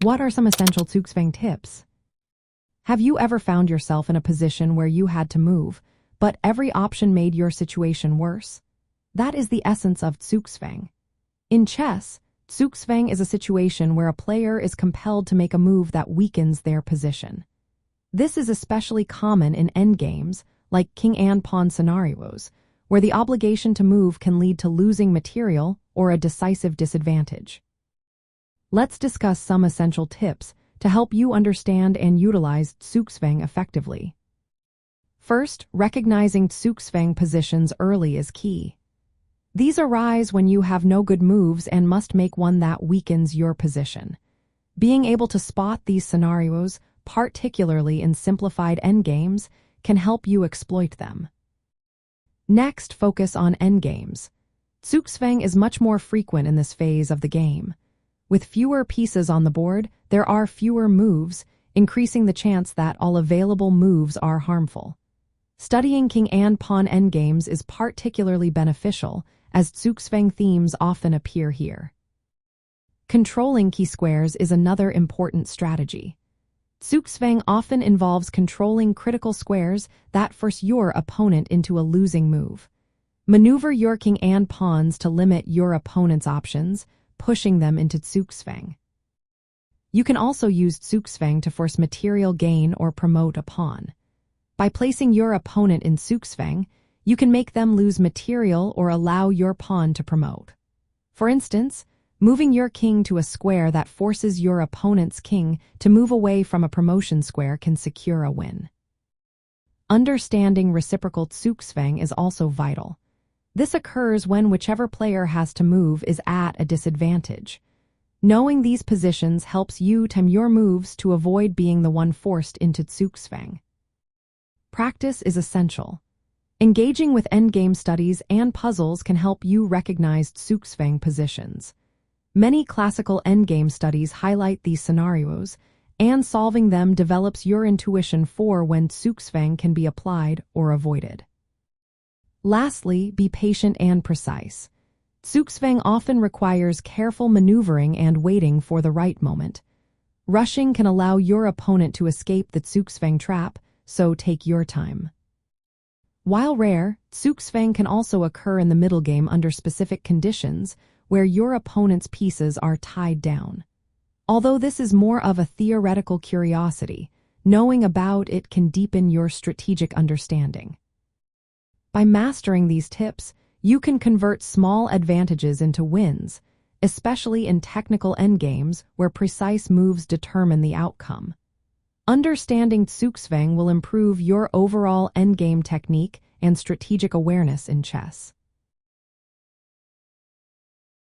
What are some essential Zugzwang tips? Have you ever found yourself in a position where you had to move, but every option made your situation worse? That is the essence of Zugzwang. In chess, Zugzwang is a situation where a player is compelled to make a move that weakens their position. This is especially common in endgames, like king and pawn scenarios, where the obligation to move can lead to losing material or a decisive disadvantage. Let's discuss some essential tips to help you understand and utilize Zugzwang effectively. First, recognizing Zugzwang positions early is key. These arise when you have no good moves and must make one that weakens your position. Being able to spot these scenarios, particularly in simplified endgames, can help you exploit them. Next, focus on endgames. Zugzwang is much more frequent in this phase of the game. With fewer pieces on the board, there are fewer moves, increasing the chance that all available moves are harmful. Studying king and pawn endgames is particularly beneficial, as Zugzwang themes often appear here. Controlling key squares is another important strategy. Zugzwang often involves controlling critical squares that force your opponent into a losing move. Maneuver your king and pawns to limit your opponent's options, pushing them into Zugzwang. You can also use Zugzwang to force material gain or promote a pawn. By placing your opponent in Zugzwang, you can make them lose material or allow your pawn to promote. For instance, moving your king to a square that forces your opponent's king to move away from a promotion square can secure a win. Understanding reciprocal Zugzwang is also vital. This occurs when whichever player has to move is at a disadvantage. Knowing these positions helps you time your moves to avoid being the one forced into Zugzwang. Practice is essential. Engaging with endgame studies and puzzles can help you recognize Zugzwang positions. Many classical endgame studies highlight these scenarios, and solving them develops your intuition for when Zugzwang can be applied or avoided. Lastly, be patient and precise. Zugzwang often requires careful maneuvering and waiting for the right moment. Rushing can allow your opponent to escape the Zugzwang trap, so take your time. While rare, Zugzwang can also occur in the middle game under specific conditions where your opponent's pieces are tied down. Although this is more of a theoretical curiosity, knowing about it can deepen your strategic understanding. By mastering these tips, you can convert small advantages into wins, especially in technical endgames where precise moves determine the outcome. Understanding Zugzwang will improve your overall endgame technique and strategic awareness in chess.